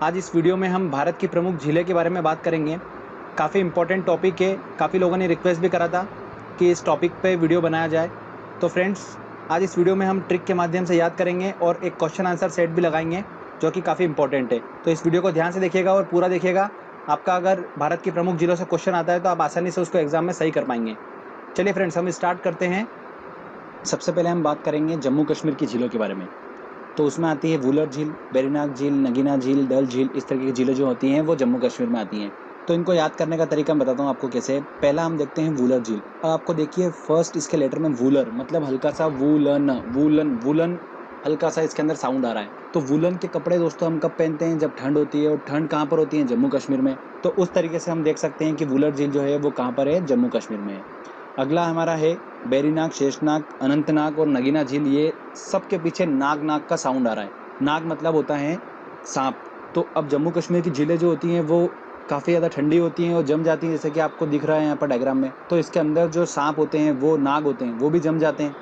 आज इस वीडियो में हम भारत की प्रमुख झीलें के बारे में बात करेंगे। काफ़ी इम्पोर्टेंट टॉपिक है, काफ़ी लोगों ने रिक्वेस्ट भी करा था कि इस टॉपिक पे वीडियो बनाया जाए। तो फ्रेंड्स, आज इस वीडियो में हम ट्रिक के माध्यम से याद करेंगे और एक क्वेश्चन आंसर सेट भी लगाएंगे जो कि काफ़ी इंपॉर्टेंट है। तो इस वीडियो को ध्यान से देखिएगा और पूरा देखिएगा। आपका अगर भारत की प्रमुख झीलों से क्वेश्चन आता है तो आप आसानी से उसको एग्जाम में सही कर पाएंगे। चलिए फ्रेंड्स, हम स्टार्ट करते हैं। सबसे पहले हम बात करेंगे जम्मू कश्मीर की झीलों के बारे में। तो उसमें आती है वुलर झील, वेरीनाग झील, नगीना झील, डल झील। इस तरीके की झीलें जो होती हैं वो जम्मू कश्मीर में आती हैं। तो इनको याद करने का तरीका मैं बताता हूँ आपको कैसे। पहला हम देखते हैं वुलर झील। अब आपको देखिए फर्स्ट इसके लेटर में वुलर मतलब हल्का सा वूलन वूलन वूलन, हल्का सा इसके अंदर साउंड आ रहा है। तो वूलन के कपड़े दोस्तों हम कब पहनते हैं? जब ठंड होती है। और ठंड कहाँ पर होती है? जम्मू कश्मीर में। तो उस तरीके से हम देख सकते हैं कि वुलर झील जो है वो कहाँ पर है? जम्मू कश्मीर में है। अगला हमारा है बेरीनाग, शेषनाग, अनंतनाग और नगीना झील। ये सबके पीछे नाग नाग का साउंड आ रहा है। नाग मतलब होता है सांप। तो अब जम्मू कश्मीर की झीलें जो होती हैं वो काफ़ी ज़्यादा ठंडी होती हैं और जम जाती हैं, जैसे कि आपको दिख रहा है यहाँ पर डायग्राम में। तो इसके अंदर जो सांप होते हैं वो नाग होते हैं, वो भी जम जाते हैं।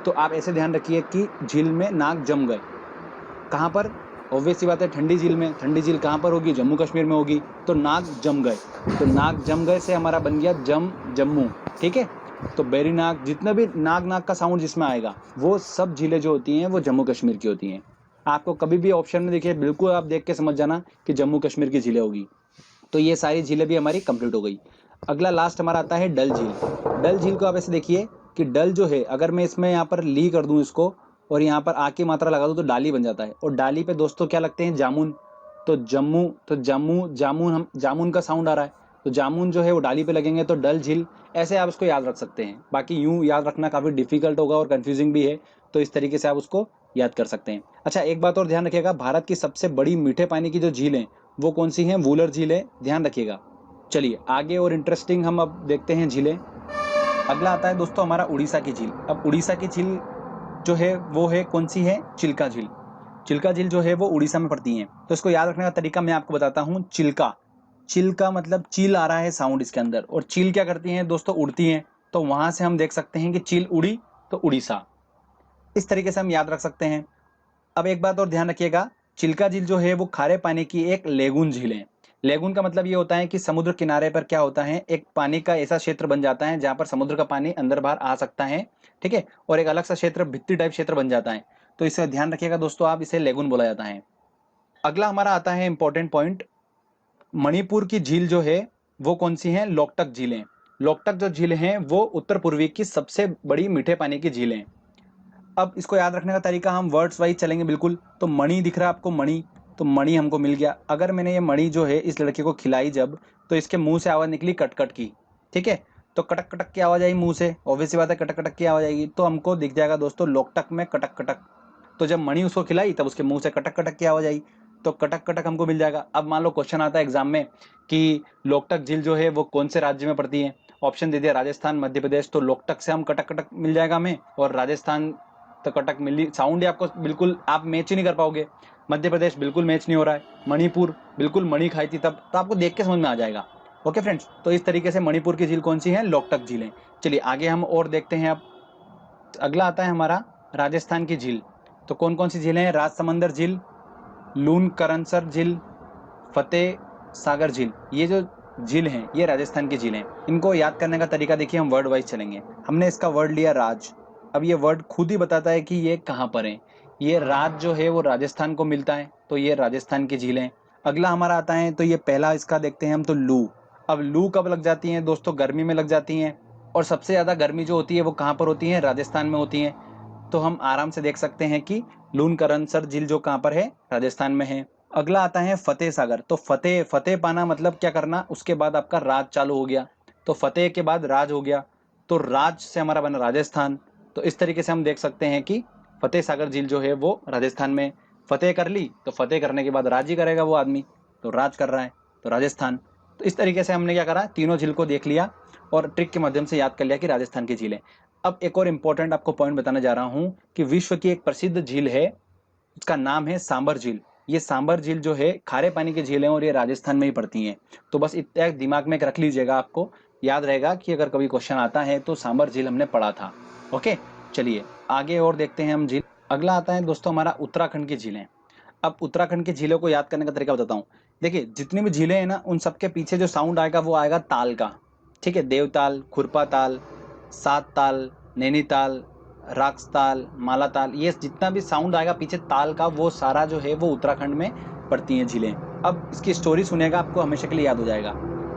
तो आप ऐसे ध्यान रखिए कि झील में नाग जम गए। कहाँ पर? ऑब्वियस सी बात है, ठंडी झील में। ठंडी झील कहाँ पर होगी? जम्मू कश्मीर में होगी। तो नाग जम गए। तो नाग जम गए से हमारा बन गया जम्मू। ठीक है। तो बेरीनाग, जितना भी नाग नाग का साउंड जिसमें आएगा वो सब झीलें जो होती हैं वो जम्मू कश्मीर की होती हैं। आपको कभी भी ऑप्शन में देखिए, बिल्कुल आप देख के समझ जाना कि जम्मू कश्मीर की झीलें होगी। तो ये सारी झीलें भी हमारी कंप्लीट हो गई। अगला लास्ट हमारा आता है डल झील। डल झील को आप ऐसे देखिए कि डल जो है, अगर मैं इसमें यहाँ पर ली कर दूं इसको और यहाँ पर आ की मात्रा लगा दूं तो डाली बन जाता है। और डाली पे दोस्तों क्या लगते हैं? जामुन। तो जम्मू, तो जम्मू जामुन, हम जामुन का साउंड आ रहा है तो जामुन जो है वो डाली पे लगेंगे तो डल झील। ऐसे आप उसको याद रख सकते हैं। बाकी यूं याद रखना काफ़ी डिफिकल्ट होगा और कंफ्यूजिंग भी है। तो इस तरीके से आप उसको याद कर सकते हैं। अच्छा, एक बात और ध्यान रखिएगा, भारत की सबसे बड़ी मीठे पानी की जो झील है वो कौन सी हैं? वुलर झील है, ध्यान रखिएगा। चलिए आगे और इंटरेस्टिंग हम अब देखते हैं झीलें। अगला आता है दोस्तों हमारा उड़ीसा की झील। अब उड़ीसा की झील जो है वो है कौन सी है? चिल्का झील। चिल्का झील जो है वो उड़ीसा में पड़ती है। तो इसको याद रखने का तरीका मैं आपको बताता हूँ। चिल्का, चिल्का मतलब चील आ रहा है साउंड इसके अंदर। और चील क्या करती हैं दोस्तों? उड़ती हैं। तो वहां से हम देख सकते हैं कि चील उड़ी तो उड़ीसा। इस तरीके से हम याद रख सकते हैं। अब एक बात और ध्यान रखिएगा, चिल्का झील जो है वो खारे पानी की एक लेगून झील है। लेगून का मतलब ये होता है कि समुद्र किनारे पर क्या होता है, एक पानी का ऐसा क्षेत्र बन जाता है जहां पर समुद्र का पानी अंदर बाहर आ सकता है। ठीक है। और एक अलग सा क्षेत्र, भित्ती टाइप क्षेत्र बन जाता है। तो इसे ध्यान रखिएगा दोस्तों, आप इसे लेगून बोला जाता है। अगला हमारा आता है इंपॉर्टेंट पॉइंट। मणिपुर की झील जो है वो कौन सी है? लोकटक झीलें। लोकटक जो झील है वो उत्तर पूर्वी की सबसे बड़ी मीठे पानी की झील है। अब इसको याद रखने का तरीका हम वर्ड्स वाइज चलेंगे बिल्कुल। तो मणि दिख रहा है आपको? मणि, तो मणि हमको मिल गया। अगर मैंने ये मणि जो है इस लड़के को खिलाई जब, तो इसके मुंह से आवाज निकली कटकट की। ठीक है। तो कटक कटक की आवाज आई मुंह से, ऑब्वियस सी बात है कटक कटक की आवाज आएगी। तो हमको दिख जाएगा दोस्तों लोकटक में कटक कटक। तो जब मणि उसको खिलाई तब उसके मुंह से कटक कटक की आवाज आई। तो कटक कटक हमको मिल जाएगा। अब मान लो क्वेश्चन आता है एग्जाम में कि लोकटक झील जो है वो कौन से राज्य में पड़ती है? ऑप्शन दे दिया राजस्थान, मध्य प्रदेश। तो लोकटक से हम कटक कटक मिल जाएगा हमें, और राजस्थान तो कटक मिली साउंड ही आपको बिल्कुल आप मैच ही नहीं कर पाओगे। मध्य प्रदेश बिल्कुल मैच नहीं हो रहा है। मणिपुर बिल्कुल मणि खाई थी तब, तो आपको देख के समझ में आ जाएगा। ओके फ्रेंड्स, तो इस तरीके से मणिपुर की झील कौन सी है? लोकटक झील है। चलिए आगे हम और देखते हैं। अब अगला आता है हमारा राजस्थान की झील। तो कौन कौन सी झीलें हैं? राजसमंदर झील, लून करनसर झील, फतेह सागर झील। ये जो झील हैं ये राजस्थान की झील हैं। इनको याद करने का तरीका देखिए, हम वर्ड वाइज चलेंगे। हमने इसका वर्ड लिया राज। अब ये वर्ड खुद ही बताता है कि ये कहाँ पर है। ये राज जो है वो राजस्थान को मिलता है, तो ये राजस्थान की झील है। अगला हमारा आता है, तो ये पहला इसका देखते हैं हम, तो लू। अब लू कब लग जाती है दोस्तों? गर्मी में लग जाती हैं। और सबसे ज्यादा गर्मी जो होती है वो कहाँ पर होती है? राजस्थान में होती है। तो हम आराम से देख सकते हैं कि लून करनसर झील जो कहाँ पर है? राजस्थान में है। अगला आता है फतेह सागर। तो फतेह, फतेह पाना मतलब क्या करना? उसके बाद आपका राज चालू हो गया। तो फतेह के बाद राज हो गया। तो राज से हमारा बना राजस्थान। तो इस तरीके से हम देख सकते हैं कि फतेह सागर झील जो है वो राजस्थान में। फतेह कर ली तो फतेह करने के बाद राज ही करेगा वो आदमी, तो राज कर रहा है तो राजस्थान। तो इस तरीके से हमने क्या करा, तीनों झील को देख लिया और ट्रिक के माध्यम से याद कर लिया कि राजस्थान की झील है। अब एक और इंपॉर्टेंट आपको पॉइंट बताने जा रहा हूं कि विश्व की एक प्रसिद्ध झील है, उसका नाम है सांबर झील। ये सांबर झील जो है खारे पानी की झील है और ये राजस्थान में ही पड़ती हैं। तो बस इतना दिमाग में रख लीजिएगा, आपको याद रहेगा कि अगर कभी क्वेश्चन आता है तो सांबर झील हमने पढ़ा था। ओके, चलिए आगे और देखते हैं हम झील। अगला आता है दोस्तों हमारा उत्तराखंड की झीलें। अब उत्तराखंड की झीलों को याद करने का तरीका बताता हूँ। देखिए जितनी भी झीलें हैं ना, उन सबके पीछे जो साउंड आएगा वो आएगा ताल का। ठीक है, देवताल, खुरपा ताल, सात ताल, नैनीताल, राक्सताल, मालाताल, ये जितना भी साउंड आएगा पीछे ताल का, वो सारा जो है वो उत्तराखंड में पड़ती हैं झीलें। अब इसकी स्टोरी सुनेगा आपको हमेशा के लिए याद हो जाएगा।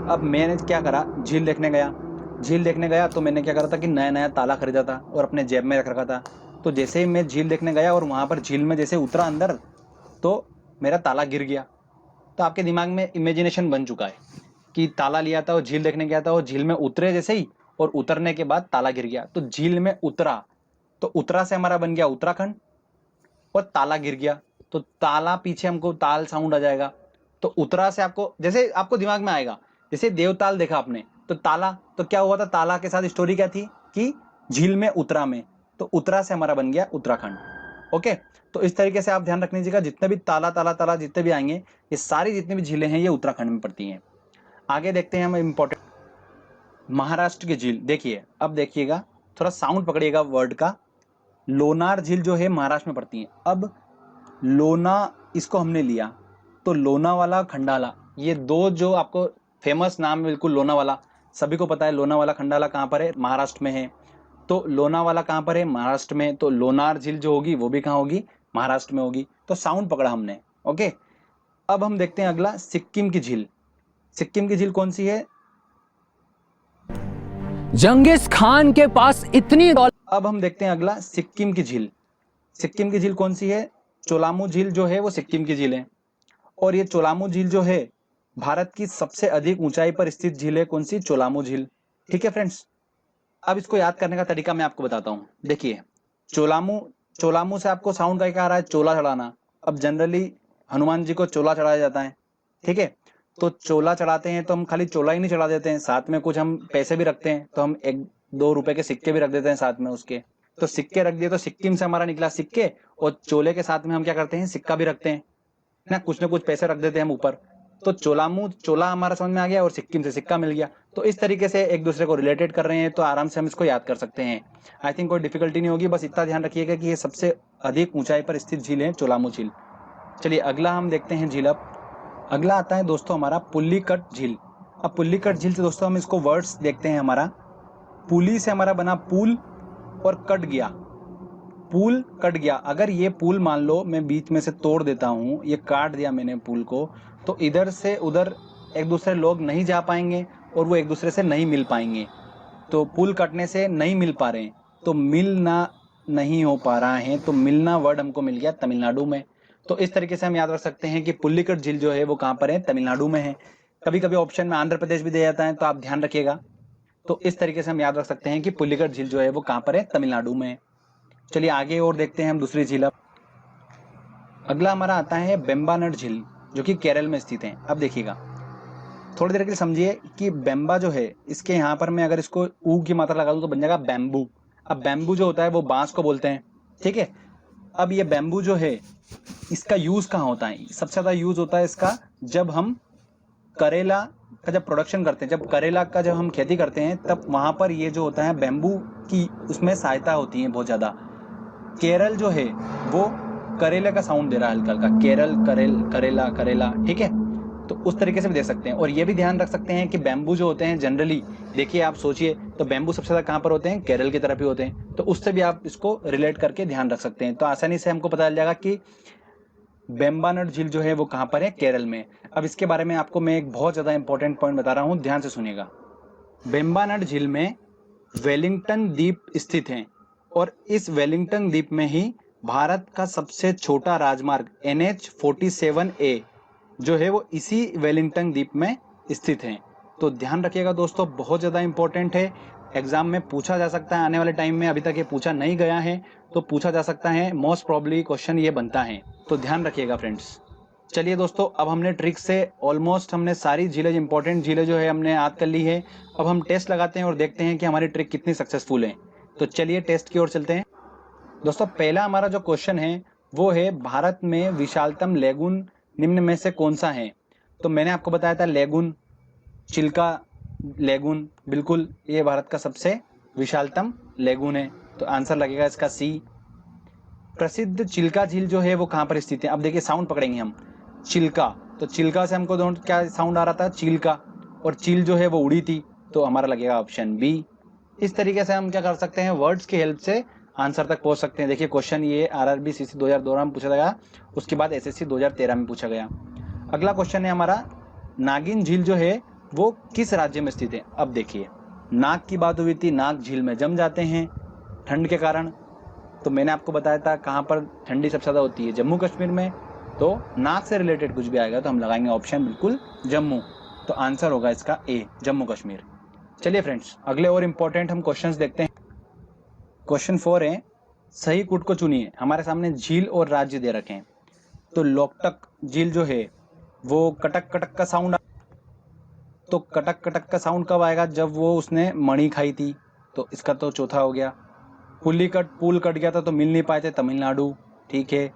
अब मैंने क्या करा, झील देखने गया तो मैंने क्या करा था कि नया नया ताला खरीदा था और अपने जेब में रख रखा था। तो जैसे ही मैं झील देखने गया और वहाँ पर झील में जैसे उतरा अंदर, तो मेरा ताला गिर गया। तो आपके दिमाग में इमेजिनेशन बन चुका है कि ताला लिया था और झील देखने गया था और झील में उतरे जैसे ही, और उतरने के बाद ताला गिर गया। तो झील में उतरा, तो उतरा से हमारा बन गया उत्तराखंड, और ताला गिर गया तो ताला पीछे हमको ताल साउंड आ जाएगा। तो उतरा से आपको जैसे आपको दिमाग में आएगा, जैसे देवताल देखा आपने तो ताला, तो क्या हुआ था, ताला के साथ स्टोरी क्या थी कि झील में उतरा में, तो उतरा से हमारा बन गया उत्तराखंड। ओके, तो इस तरीके से आप ध्यान रखने दीजिएगा, जितने भी ताला ताला ताला जितने भी आएंगे, ये सारी जितनी भी झीलें हैं ये उत्तराखंड में पड़ती हैं। आगे देखते हैं हम इंपॉर्टेंट महाराष्ट्र की झील। देखिए अब देखिएगा, थोड़ा साउंड पकड़िएगा वर्ड का। लोनार झील जो है महाराष्ट्र में पड़ती है। अब लोना इसको हमने लिया, तो लोनावाला, खंडाला, ये दो जो आपको फेमस नाम है बिल्कुल, लोनावाला सभी को पता है। लोनावाला खंडाला कहाँ पर है, महाराष्ट्र में है। तो लोनावाला कहाँ पर है, महाराष्ट्र में। तो लोनार झील जो होगी वो भी कहाँ होगी, महाराष्ट्र में होगी। तो साउंड पकड़ा हमने। ओके, अब हम देखते हैं अगला सिक्किम की झील। सिक्किम की झील कौन सी है, जंगिस खान के पास इतनी अब हम देखते हैं अगला सिक्किम की झील। सिक्किम की झील कौन सी है, चोलामू झील जो है वो सिक्किम की झील है। और ये चोलामू झील जो है भारत की सबसे अधिक ऊंचाई पर स्थित झील है। कौन सी, चोलामू झील। ठीक है फ्रेंड्स, अब इसको याद करने का तरीका मैं आपको बताता हूँ। देखिए चोलामू, चोलामू से आपको साउंड क्या आ रहा है, चोला चढ़ाना। अब जनरली हनुमान जी को चोला चढ़ाया जाता है। ठीक है, तो चोला चढ़ाते हैं तो हम खाली चोला ही नहीं चढ़ा देते हैं, साथ में कुछ हम पैसे भी रखते हैं। तो हम 1-2 रुपए के सिक्के भी रख देते हैं साथ में उसके। तो सिक्के रख दिए तो सिक्किम से हमारा निकला सिक्के, और चोले के साथ में हम क्या करते हैं, सिक्का भी रखते हैं ना, कुछ ना कुछ पैसे रख देते हैं हम ऊपर। तो चोलामू, चोला हमारा समझ में आ गया और सिक्किम से सिक्का मिल गया। तो इस तरीके से एक दूसरे को रिलेटेड कर रहे हैं, तो आराम से हम इसको याद कर सकते हैं। आई थिंक कोई डिफिकल्टी नहीं होगी, बस इतना ध्यान रखिएगा कि ये सबसे अधिक ऊंचाई पर स्थित झील है, चोलामू झील। चलिए अगला हम देखते हैं झील। अब अगला आता है दोस्तों हमारा पुल्लीकट झील। अब पुल्लीकट झील से दोस्तों हम इसको वर्ड्स देखते हैं। हमारा पुली से हमारा बना पुल, और कट गया, पुल कट गया। अगर ये पुल मान लो मैं बीच में से तोड़ देता हूँ, ये काट दिया मैंने पुल को, तो इधर से उधर एक दूसरे लोग नहीं जा पाएंगे और वो एक दूसरे से नहीं मिल पाएंगे। तो पुल कटने से नहीं मिल पा रहे हैं, तो मिलना नहीं हो पा रहा है, तो मिलना वर्ड हमको मिल गया तमिलनाडु में। तो इस तरीके से हम याद रख सकते हैं कि पुल्लीकट झील जो है वो कहाँ पर है, तमिलनाडु में है। कभी कभी ऑप्शन में आंध्र प्रदेश भी दिया जाता है, तो आप ध्यान रखिएगा। तो इस तरीके से हम याद रख सकते हैं कि पुल्लीकट झील जो है वो कहाँ पर है, तमिलनाडु में है। चलिए आगे और देखते हैं हम दूसरी झील। अगला हमारा आता है बेम्बानड झील, जो कि केरल में स्थित है। अब देखिएगा, थोड़ी देर के लिए समझिए कि बेम्बा जो है, इसके यहाँ पर मैं अगर इसको ऊ की मात्रा लगा दूं तो बन जाएगा बैम्बू। अब बैम्बू जो होता है वो बांस को बोलते हैं। ठीक है, अब ये बैम्बू जो है इसका यूज कहाँ होता है, सबसे ज्यादा यूज होता है इसका जब हम करेला का जब प्रोडक्शन करते हैं, जब करेला का जब हम खेती करते हैं, तब वहां पर ये जो होता है बैम्बू की उसमें सहायता होती है बहुत ज्यादा। केरल जो है वो करेले का साउंड दे रहा है हल्का हल्का, केरल, करेल, करेला, करेला। ठीक है, तो उस तरीके से भी देख सकते हैं। और ये भी ध्यान रख सकते हैं कि बैम्बू जो होते हैं जनरली, देखिए आप सोचिए तो बैम्बू सबसे ज्यादा कहाँ पर होते हैं, केरल की तरफ ही होते हैं। तो उससे भी आप इसको रिलेट करके ध्यान रख सकते हैं, तो आसानी से हमको पता चल जाएगा कि बेम्बानड झील जो है वो कहाँ पर है, केरल में। अब इसके बारे में आपको मैं एक बहुत ज्यादा इंपॉर्टेंट पॉइंट बता रहा हूँ, ध्यान से सुनिएगा। बेम्बानड झील में वेलिंगटन द्वीप स्थित है, और इस वेलिंगटन द्वीप में ही भारत का सबसे छोटा राजमार्ग NH-47A जो है वो इसी वेलिंगटन द्वीप में स्थित है। तो ध्यान रखिएगा दोस्तों, बहुत ज़्यादा इंपॉर्टेंट है, एग्जाम में पूछा जा सकता है आने वाले टाइम में। अभी तक ये पूछा नहीं गया है तो पूछा जा सकता है, मोस्ट प्रॉब्ली क्वेश्चन ये बनता है, तो ध्यान रखिएगा फ्रेंड्स। चलिए दोस्तों, अब हमने ट्रिक से ऑलमोस्ट हमने सारी झीलें, इंपॉर्टेंट झीलें जो है हमने याद कर ली है। अब हम टेस्ट लगाते हैं और देखते हैं कि हमारी ट्रिक कितनी सक्सेसफुल है। तो चलिए टेस्ट की ओर चलते हैं दोस्तों। पहला हमारा जो क्वेश्चन है वो है, भारत में विशालतम लेगून निम्न में से कौन सा है। तो मैंने आपको बताया था लेगून, चिल्का लेगून, बिल्कुल ये भारत का सबसे विशालतम लेगून है। तो आंसर लगेगा इसका सी। प्रसिद्ध चिल्का झील जो है वो कहाँ पर स्थित है? अब देखिए साउंड पकड़ेंगे हम, चिल्का, तो चिल्का से हमको दोनों क्या साउंड आ रहा था? चील का, और चील जो है वो उड़ी थी, तो हमारा लगेगा ऑप्शन बी। इस तरीके से हम क्या कर सकते हैं, वर्ड्स की हेल्प से आंसर तक पहुंच सकते हैं। देखिए क्वेश्चन ये आरआरबी सीसी 2012 में पूछा गया, उसके बाद एसएससी 2013 में पूछा गया। अगला क्वेश्चन है हमारा, नागिन झील जो है वो किस राज्य में स्थित है? अब देखिए नाग की बात हुई थी, नाग झील में जम जाते हैं ठंड के कारण, तो मैंने आपको बताया था कहाँ पर ठंडी सबसे ज्यादा होती है, जम्मू कश्मीर में। तो नाग से रिलेटेड कुछ भी आएगा तो हम लगाएंगे ऑप्शन बिल्कुल जम्मू, तो आंसर होगा इसका ए, जम्मू कश्मीर। चलिए फ्रेंड्स, अगले और इंपॉर्टेंट हम क्वेश्चंस देखते हैं। क्वेश्चन 4 है, सही कूट को चुनिए। हमारे सामने झील और राज्य दे रखे हैं, तो लोकटक झील जो है वो कटक कटक का साउंड, तो कटक कटक का साउंड कब आएगा? जब वो उसने मणि खाई थी, तो इसका तो चौथा हो गया। पुलिकट, पुल कट गया था तो मिल नहीं पाए थे, तमिलनाडु, ठीक है।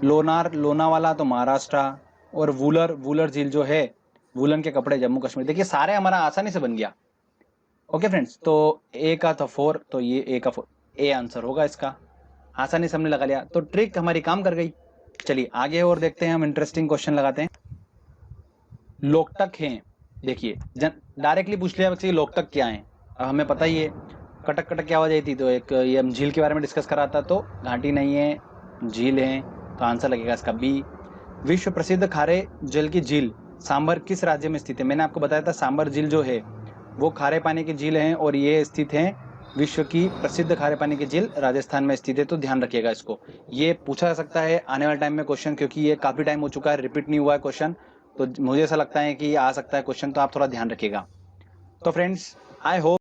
लोनार, लोनावाला तो महाराष्ट्र, और वूलर, वूलर झील जो है, वूलन के कपड़े, जम्मू कश्मीर। देखिए सारे हमारा आसानी से बन गया। ओके फ्रेंड्स, तो ए का था 4, तो ये ए का 4, ए आंसर होगा इसका, आसानी से हमने लगा लिया, तो ट्रिक हमारी काम कर गई। चलिए आगे और देखते हैं, हम इंटरेस्टिंग क्वेश्चन लगाते हैं। लोकटक है, देखिए डायरेक्टली पूछ लिया बच्चे लोकटक क्या है, अब हमें पता ही है कटक कटक क्या आवाज आई थी, तो एक ये हम झील के बारे में डिस्कस करा था, तो घाटी नहीं है, झील है, तो आंसर लगेगा इसका बी। विश्व प्रसिद्ध खारे जल की झील सांबर किस राज्य में स्थित है? मैंने आपको बताया था सांबर झील जो है वो खारे पानी की झील है, और ये स्थित है, विश्व की प्रसिद्ध खारे पानी की झील राजस्थान में स्थित है, तो ध्यान रखिएगा इसको। ये पूछा जा सकता है आने वाले टाइम में क्वेश्चन, क्योंकि ये काफी टाइम हो चुका है, रिपीट नहीं हुआ है क्वेश्चन, तो मुझे ऐसा लगता है कि आ सकता है क्वेश्चन, तो आप थोड़ा ध्यान रखिएगा। तो फ्रेंड्स, आई होप